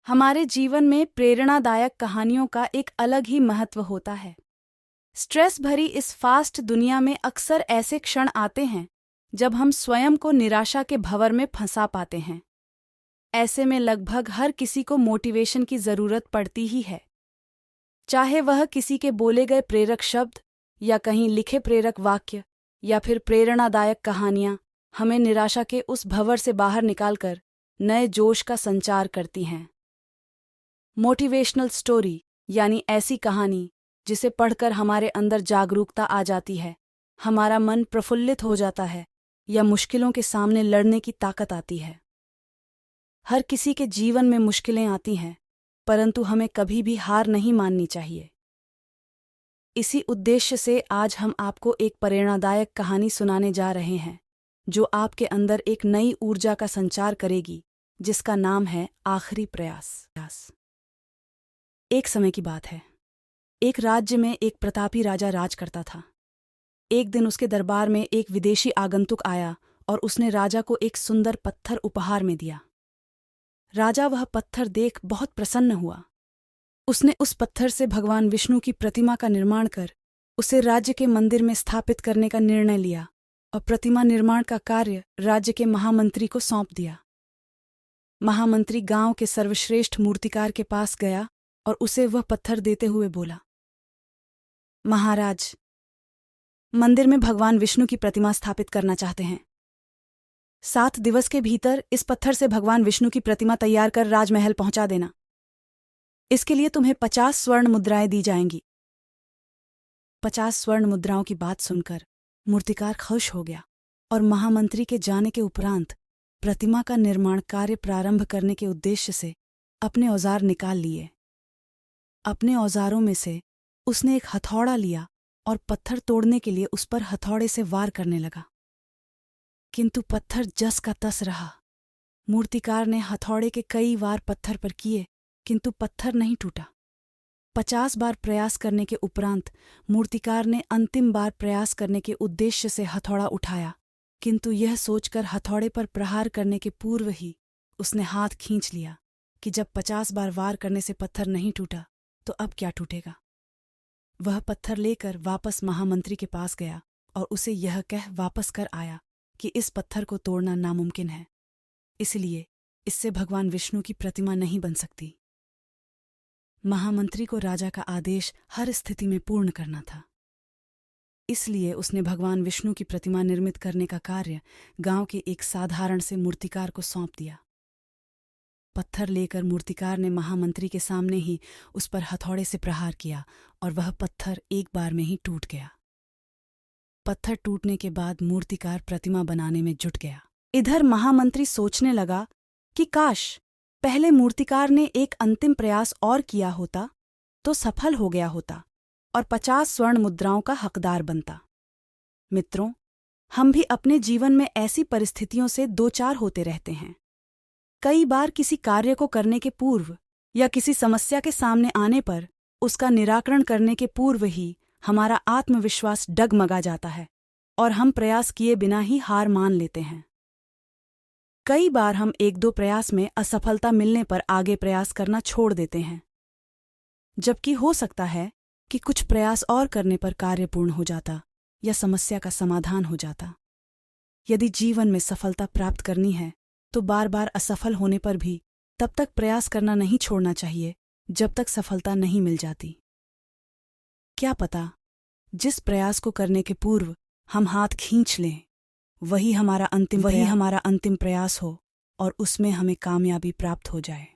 हमारे जीवन में प्रेरणादायक कहानियों का एक अलग ही महत्व होता है। स्ट्रेस भरी इस फास्ट दुनिया में अक्सर ऐसे क्षण आते हैं जब हम स्वयं को निराशा के भंवर में फंसा पाते हैं। ऐसे में लगभग हर किसी को मोटिवेशन की ज़रूरत पड़ती ही है, चाहे वह किसी के बोले गए प्रेरक शब्द या कहीं लिखे प्रेरक वाक्य या फिर प्रेरणादायक कहानियाँ हमें निराशा के उस भंवर से बाहर निकालकर नए जोश का संचार करती हैं। मोटिवेशनल स्टोरी यानी ऐसी कहानी जिसे पढ़कर हमारे अंदर जागरूकता आ जाती है, हमारा मन प्रफुल्लित हो जाता है या मुश्किलों के सामने लड़ने की ताकत आती है। हर किसी के जीवन में मुश्किलें आती हैं, परंतु हमें कभी भी हार नहीं माननी चाहिए। इसी उद्देश्य से आज हम आपको एक प्रेरणादायक कहानी सुनाने जा रहे हैं जो आपके अंदर एक नई ऊर्जा का संचार करेगी, जिसका नाम है आखिरी प्रयास। एक समय की बात है। एक राज्य में एक प्रतापी राजा राज करता था। एक दिन उसके दरबार में एक विदेशी आगंतुक आया और उसने राजा को एक सुंदर पत्थर उपहार में दिया। राजा वह पत्थर देख बहुत प्रसन्न हुआ। उसने उस पत्थर से भगवान विष्णु की प्रतिमा का निर्माण कर उसे राज्य के मंदिर में स्थापित करने का निर्णय लिया और प्रतिमा निर्माण का कार्य राज्य के महामंत्री को सौंप दिया। महामंत्री गांव के सर्वश्रेष्ठ मूर्तिकार के पास गया और उसे वह पत्थर देते हुए बोला, महाराज, मंदिर में भगवान विष्णु की प्रतिमा स्थापित करना चाहते हैं। 7 दिवस के भीतर इस पत्थर से भगवान विष्णु की प्रतिमा तैयार कर राजमहल पहुंचा देना। इसके लिए तुम्हें 50 स्वर्ण मुद्राएं दी जाएंगी। 50 स्वर्ण मुद्राओं की बात सुनकर मूर्तिकार खुश हो गया और महामंत्री के जाने के उपरांत प्रतिमा का निर्माण कार्य प्रारंभ करने के उद्देश्य से अपने औजार निकाल लिए। अपने औजारों में से उसने एक हथौड़ा लिया और पत्थर तोड़ने के लिए उस पर हथौड़े से वार करने लगा, किंतु पत्थर जस का तस रहा। मूर्तिकार ने हथौड़े के कई वार पत्थर पर किए, किंतु पत्थर नहीं टूटा। 50 बार प्रयास करने के उपरांत मूर्तिकार ने अंतिम बार प्रयास करने के उद्देश्य से हथौड़ा उठाया, किंतु यह सोचकर हथौड़े पर प्रहार करने के पूर्व ही उसने हाथ खींच लिया कि जब 50 बार वार करने से पत्थर नहीं टूटा तो अब क्या टूटेगा। वह पत्थर लेकर वापस महामंत्री के पास गया और उसे यह कह वापस कर आया कि इस पत्थर को तोड़ना नामुमकिन है, इसलिए इससे भगवान विष्णु की प्रतिमा नहीं बन सकती। महामंत्री को राजा का आदेश हर स्थिति में पूर्ण करना था, इसलिए उसने भगवान विष्णु की प्रतिमा निर्मित करने का कार्य गांव के एक साधारण से मूर्तिकार को सौंप दिया। पत्थर लेकर मूर्तिकार ने महामंत्री के सामने ही उस पर हथौड़े से प्रहार किया और वह पत्थर एक बार में ही टूट गया। पत्थर टूटने के बाद मूर्तिकार प्रतिमा बनाने में जुट गया। इधर महामंत्री सोचने लगा कि काश पहले मूर्तिकार ने एक अंतिम प्रयास और किया होता तो सफल हो गया होता और 50 स्वर्ण मुद्राओं का हकदार बनता। मित्रों, हम भी अपने जीवन में ऐसी परिस्थितियों से दो चार होते रहते हैं। कई बार किसी कार्य को करने के पूर्व या किसी समस्या के सामने आने पर उसका निराकरण करने के पूर्व ही हमारा आत्मविश्वास डगमगा जाता है और हम प्रयास किए बिना ही हार मान लेते हैं। कई बार हम 1-2 प्रयास में असफलता मिलने पर आगे प्रयास करना छोड़ देते हैं, जबकि हो सकता है कि कुछ प्रयास और करने पर कार्य पूर्ण हो जाता या समस्या का समाधान हो जाता। यदि जीवन में सफलता प्राप्त करनी है तो बार बार असफल होने पर भी तब तक प्रयास करना नहीं छोड़ना चाहिए जब तक सफलता नहीं मिल जाती। क्या पता जिस प्रयास को करने के पूर्व हम हाथ खींच लें वही हमारा अंतिम प्रयास हो और उसमें हमें कामयाबी प्राप्त हो जाए।